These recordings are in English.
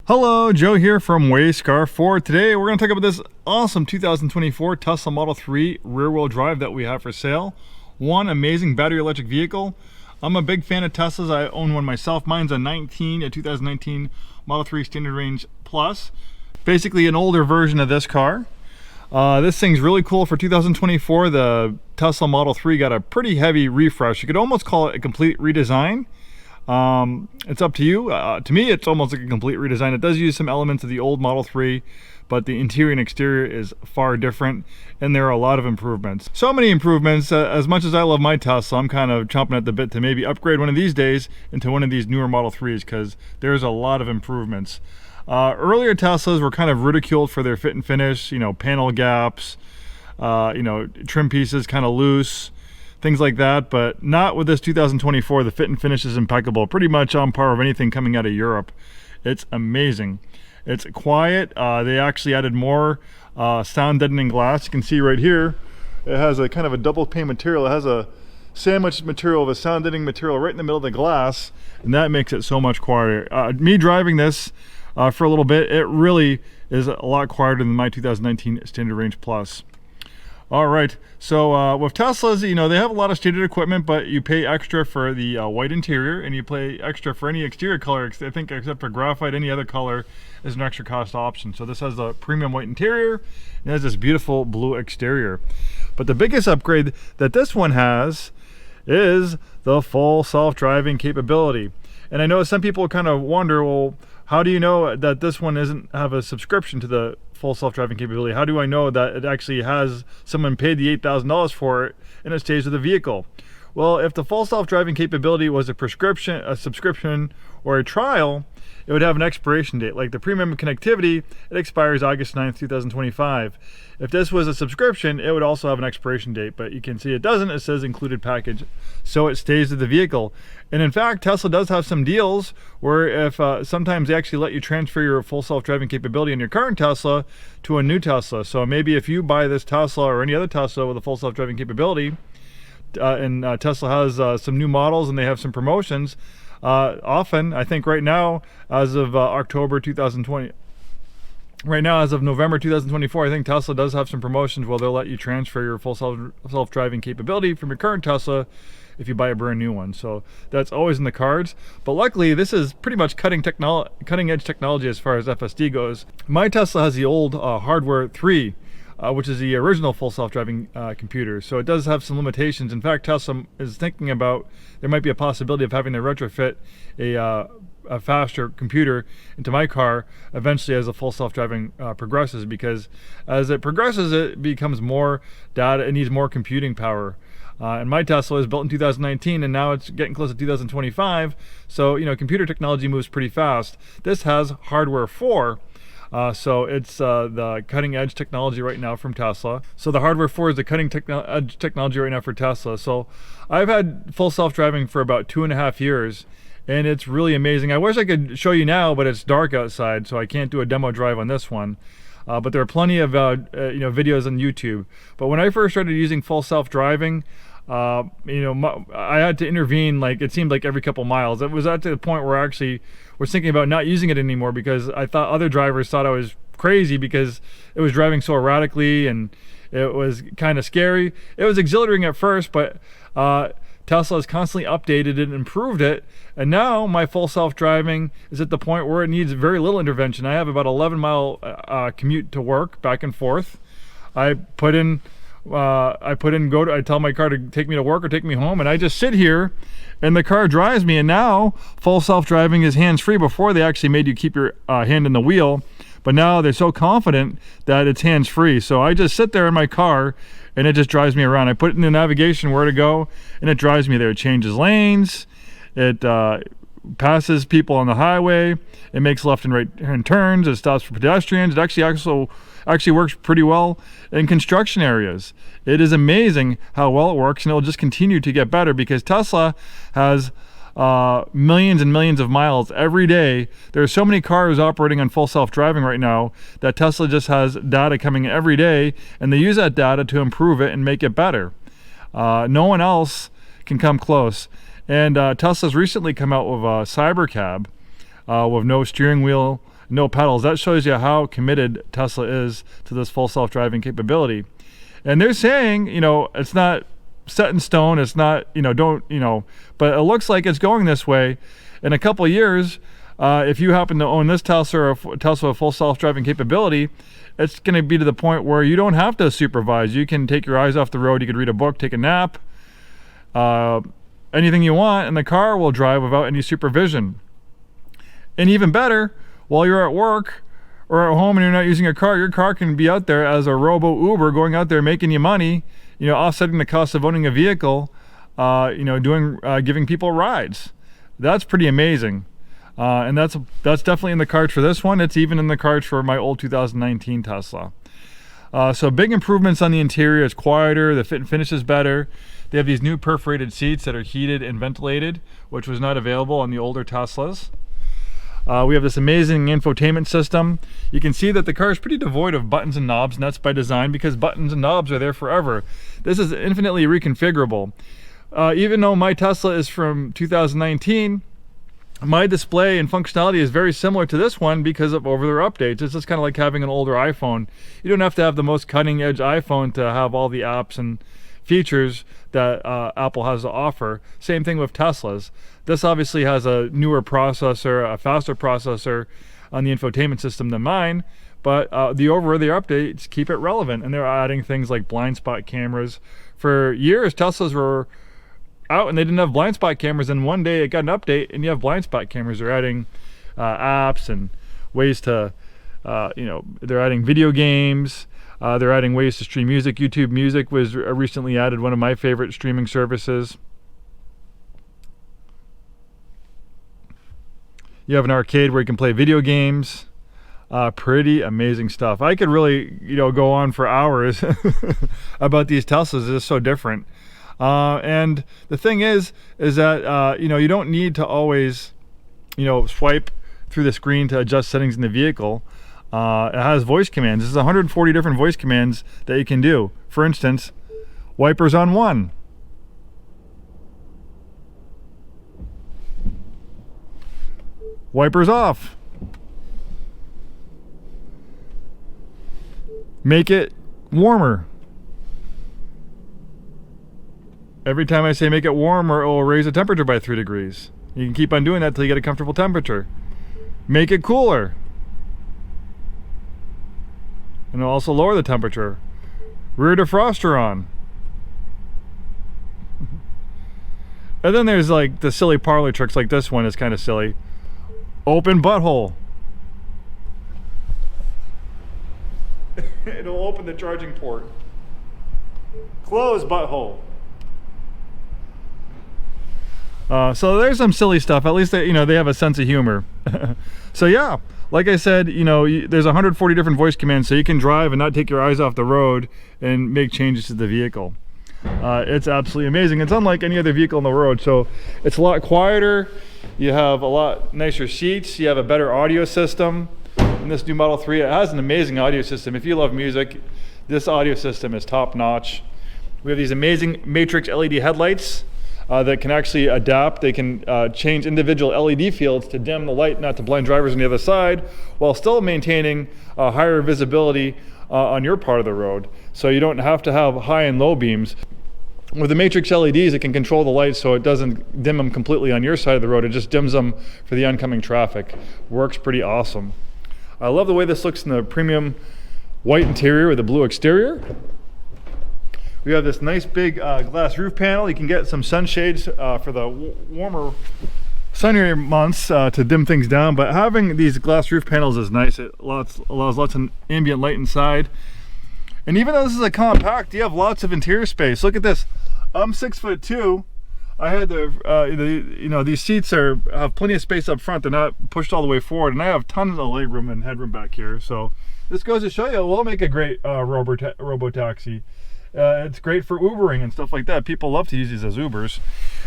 Hello, Joe here from Scarff Ford. Today we're going to talk about this awesome 2024 Tesla Model 3 rear-wheel drive that we have for sale. One amazing battery electric vehicle. I'm a big fan of Teslas. I own one myself. Mine's a 2019 Model 3 Standard Range Plus. Basically an older version of this car. This thing's really cool for 2024. The Tesla Model 3 got a pretty heavy refresh. You could almost call it a complete redesign. It's up to you. To me, it's almost like a complete redesign. It does use some elements of the old Model 3, but the interior and exterior is far different, and there are a lot of improvements. So many improvements. As much as I love my Tesla, I'm kind of chomping at the bit to maybe upgrade one of these days into one of these newer Model 3s, because there's a lot of improvements. Earlier Teslas were kind of ridiculed for their fit and finish, panel gaps, trim pieces kind of loose, things like that, but not with this 2024. The fit and finish is impeccable, pretty much on par with anything coming out of Europe. It's amazing. It's quiet. They actually added more sound deadening glass. You can see right here, it has a kind of a double pane material. It has a sandwich material of a sound deadening material right in the middle of the glass, and that makes it so much quieter. Me driving this for a little bit, it really is a lot quieter than my 2019 Standard Range Plus. All right, so with Teslas, they have a lot of standard equipment, but you pay extra for the white interior, and you pay extra for any exterior color. I think except for graphite, any other color is an extra cost option. So this has the premium white interior, and it has this beautiful blue exterior. But the biggest upgrade that this one has is the full self-driving capability. And I know some people kind of wonder, well, how do you know that this one doesn't have a subscription to the full self-driving capability? How do I know that it actually has someone paid the $8,000 for it and it stays with the vehicle? Well, if the full self-driving capability was a subscription, or a trial, it would have an expiration date. Like the premium connectivity, it expires August 9th, 2025. If this was a subscription, it would also have an expiration date, but you can see it doesn't. It says included package, so it stays with the vehicle. And in fact, Tesla does have some deals where if sometimes they actually let you transfer your full self-driving capability in your current Tesla to a new Tesla. So maybe if you buy this Tesla or any other Tesla with a full self-driving capability, and Tesla has some new models and they have some promotions, often, I think right now, as of October 2020, right now as of November 2024, I think Tesla does have some promotions where they'll let you transfer your full self-driving capability from your current Tesla if you buy a brand new one. So that's always in the cards. But luckily, this is pretty much cutting edge technology as far as FSD goes. My Tesla has the old hardware 3, which is the original full self-driving computer. So it does have some limitations. In fact, Tesla is thinking about, there might be a possibility of having to retrofit a faster computer into my car eventually as the full self-driving progresses, because as it progresses, it becomes more data, it needs more computing power. And my Tesla is built in 2019, and now it's getting close to 2025. So, computer technology moves pretty fast. This has hardware 4. So it's the cutting edge technology right now from Tesla. So the hardware 4 is the cutting edge technology right now for Tesla. So I've had full self-driving for about 2.5 years, and it's really amazing. I wish I could show you now, but it's dark outside, so I can't do a demo drive on this one. But there are plenty of videos on YouTube. But when I first started using full self-driving, I had to intervene, like it seemed like every couple miles. It was at the point where I actually was thinking about not using it anymore, because I thought other drivers thought I was crazy because it was driving so erratically and it was kind of scary. It was exhilarating at first, but Tesla has constantly updated it and improved it, and now my full self-driving is at the point where it needs very little intervention. I have about 11-mile commute to work back and forth. I tell my car to take me to work or take me home, and I just sit here and the car drives me. And now full self-driving is hands-free. Before, they actually made you keep your hand in the wheel, but now they're so confident that it's hands-free. So I just sit there in my car and it just drives me around. I put in the navigation where to go and it drives me there. It changes lanes, it passes people on the highway, it makes left and right hand turns, it stops for pedestrians. It actually works pretty well in construction areas. It is amazing how well it works, and it will just continue to get better because Tesla has millions and millions of miles every day. There are so many cars operating on full self-driving right now that Tesla just has data coming in every day, and they use that data to improve it and make it better. No one else can come close. And Tesla's recently come out with a Cybercab with no steering wheel no pedals. That shows you how committed Tesla is to this full self-driving capability. And they're saying, you know, it's not set in stone, it's not, you know, don't, you know, but it looks like it's going this way. In a couple of years, if you happen to own this Tesla or a Tesla with full self-driving capability, it's going to be to the point where you don't have to supervise. You can take your eyes off the road, you could read a book, take a nap, anything you want, and the car will drive without any supervision. And even better, while you're at work or at home and you're not using your car can be out there as a robo Uber, going out there making you money, you know, offsetting the cost of owning a vehicle, you know, giving people rides. That's pretty amazing. And that's definitely in the cards for this one. It's even in the cards for my old 2019 Tesla. So big improvements on the interior. It's quieter, the fit and finish is better. They have these new perforated seats that are heated and ventilated, which was not available on the older Teslas. We have this amazing infotainment system. You can see that the car is pretty devoid of buttons and knobs, and that's by design because buttons and knobs are there forever. This is infinitely reconfigurable. Even though my Tesla is from 2019, my display and functionality is very similar to this one because of over-the-air updates. It's just kind of like having an older iPhone. You don't have to have the most cutting-edge iPhone to have all the apps and features that Apple has to offer. Same thing with Teslas. This obviously has a newer processor, a faster processor on the infotainment system than mine, but the over-the-air updates keep it relevant, and they're adding things like blind spot cameras. For years, Teslas were out and they didn't have blind spot cameras, and one day it got an update and you have blind spot cameras. They're adding apps and ways to, you know, they're adding video games. They're adding ways to stream music. YouTube Music was recently added, one of my favorite streaming services. You have an arcade where you can play video games. Pretty amazing stuff. I could really, you know, go on for hours about these Teslas. They're so different. And the thing is that, you know, you don't need to always, you know, swipe through the screen to adjust settings in the vehicle. It has voice commands. There's 140 different voice commands that you can do. For instance, wipers on 1. Wipers off. Make it warmer. Every time I say make it warmer, it will raise the temperature by 3 degrees. You can keep on doing that until you get a comfortable temperature. Make it cooler. And it'll also lower the temperature. Rear defroster on. And then there's like the silly parlor tricks, like this one is kind of silly. Open butthole. It'll open the charging port. Close butthole. So there's some silly stuff. At least they, you know, they have a sense of humor. So yeah, like I said, you know, there's 140 different voice commands, so you can drive and not take your eyes off the road and make changes to the vehicle. It's absolutely amazing. It's unlike any other vehicle on the road. So it's a lot quieter. You have a lot nicer seats. You have a better audio system. In this new Model 3, it has an amazing audio system. If you love music, this audio system is top notch. We have these amazing matrix LED headlights that can actually adapt. They can change individual LED fields to dim the light, not to blind drivers on the other side, while still maintaining higher visibility on your part of the road. So you don't have to have high and low beams. With the matrix LEDs, it can control the lights so it doesn't dim them completely on your side of the road. It just dims them for the oncoming traffic. Works pretty awesome. I love the way this looks in the premium white interior with a blue exterior. We have this nice big glass roof panel. You can get some sunshades for the warmer, sunnier months to dim things down, but having these glass roof panels is nice. It allows lots of ambient light inside. And even though this is a compact, you have lots of interior space. Look at this. I'm 6'2". I had you know, these seats have plenty of space up front. They're not pushed all the way forward, and I have tons of legroom and headroom back here. So this goes to show you, it will make a great robo-taxi. It's great for Ubering and stuff like that. People love to use these as Ubers.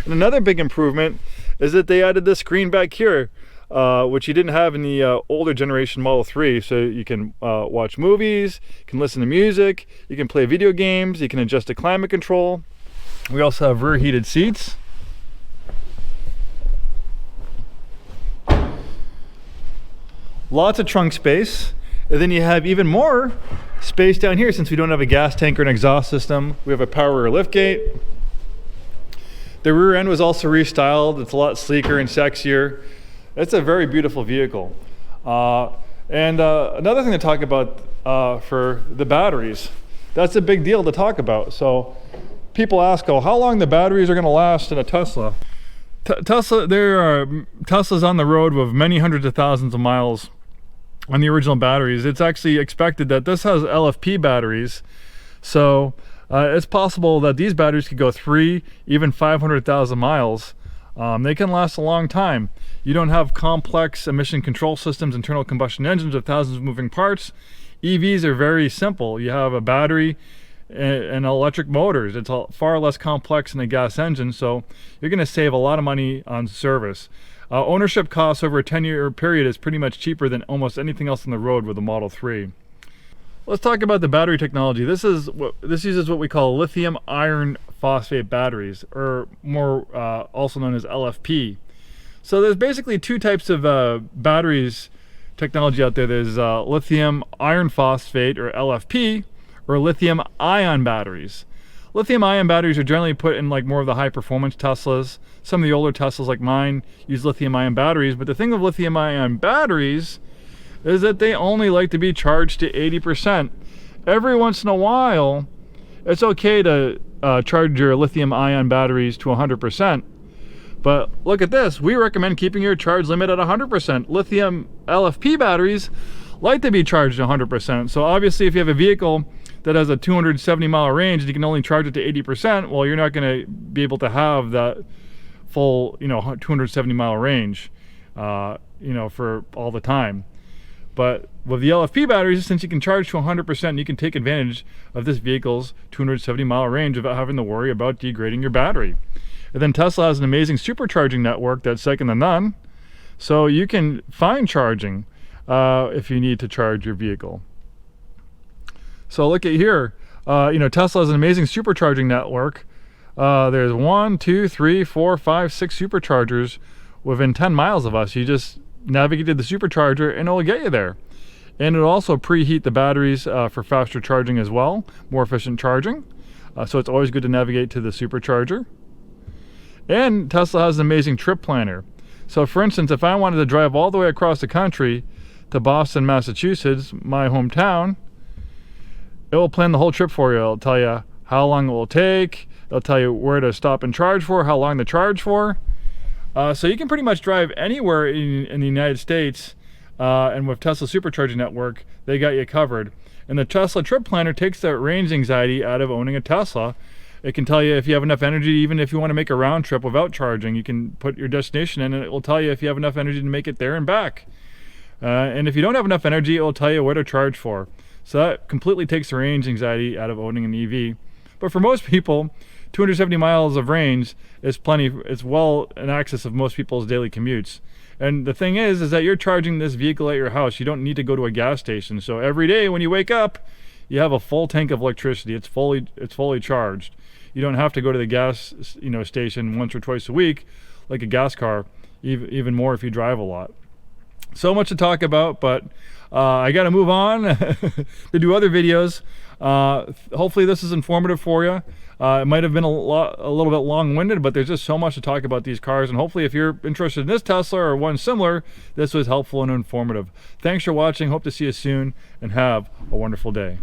And another big improvement is that they added this screen back here, which you didn't have in the older generation Model 3. So you can watch movies, you can listen to music, you can play video games, you can adjust the climate control. We also have rear heated seats. Lots of trunk space. And then you have even more space down here since we don't have a gas tank or an exhaust system. We have a power rear liftgate. The rear end was also restyled. It's a lot sleeker and sexier. It's a very beautiful vehicle. Another thing to talk about for the batteries, that's a big deal to talk about. So people ask, oh, how long the batteries are going to last in a Tesla? There are Teslas on the road with many hundreds of thousands of miles on the original batteries. It's actually expected that this has LFP batteries, so it's possible that these batteries could go 3, even 500,000 miles. They can last a long time. You don't have complex emission control systems, internal combustion engines with thousands of moving parts. EVs are very simple. You have a battery and electric motors. It's far less complex than a gas engine, so you're going to save a lot of money on service. Ownership costs over a 10-year period is pretty much cheaper than almost anything else on the road with the Model 3. Let's talk about the battery technology. This uses what we call lithium iron phosphate batteries, or more also known as LFP. So there's basically two types of batteries technology out there. There's lithium iron phosphate, or LFP, or lithium ion batteries. Lithium ion batteries are generally put in like more of the high performance Teslas. Some of the older Teslas like mine use lithium ion batteries, but the thing with lithium ion batteries is that they only like to be charged to 80%. Every once in a while, it's okay to charge your lithium ion batteries to 100%. But look at this, we recommend keeping your charge limit at 100%. Lithium LFP batteries like to be charged to 100%. So obviously if you have a vehicle that has a 270 mile range and you can only charge it to 80%, well, you're not going to be able to have that full, 270 mile range, for all the time. But with the LFP batteries, since you can charge to 100%, you can take advantage of this vehicle's 270 mile range without having to worry about degrading your battery. And then Tesla has an amazing supercharging network that's second to none. So you can find charging if you need to charge your vehicle. So look at here, Tesla has an amazing supercharging network. There's 1, 2, 3, 4, 5, 6 superchargers within 10 miles of us. You just navigate to the supercharger and it'll get you there. And it'll also preheat the batteries for faster charging as well, more efficient charging. So it's always good to navigate to the supercharger. And Tesla has an amazing trip planner. So for instance, if I wanted to drive all the way across the country to Boston, Massachusetts, my hometown, it will plan the whole trip for you. It'll tell you how long it will take. It'll tell you where to stop and charge for, how long to charge for. So you can pretty much drive anywhere in the United States, and with Tesla Supercharging Network, they got you covered. And the Tesla Trip Planner takes that range anxiety out of owning a Tesla. It can tell you if you have enough energy, even if you want to make a round trip without charging. You can put your destination in and it will tell you if you have enough energy to make it there and back. And if you don't have enough energy, it will tell you where to charge for. So that completely takes the range anxiety out of owning an EV. But for most people, 270 miles of range is plenty. It's well in excess of most people's daily commutes. And the thing is that you're charging this vehicle at your house. You don't need to go to a gas station. So every day when you wake up, you have a full tank of electricity. It's fully charged. You don't have to go to the gas station once or twice a week like a gas car, even more if you drive a lot. So much to talk about, but I got to move on to do other videos. Hopefully this is informative for you. It might have been a little bit long-winded, but there's just so much to talk about these cars, and hopefully if you're interested in this Tesla or one similar, this was helpful and informative. Thanks for watching. Hope to see you soon, and have a wonderful day.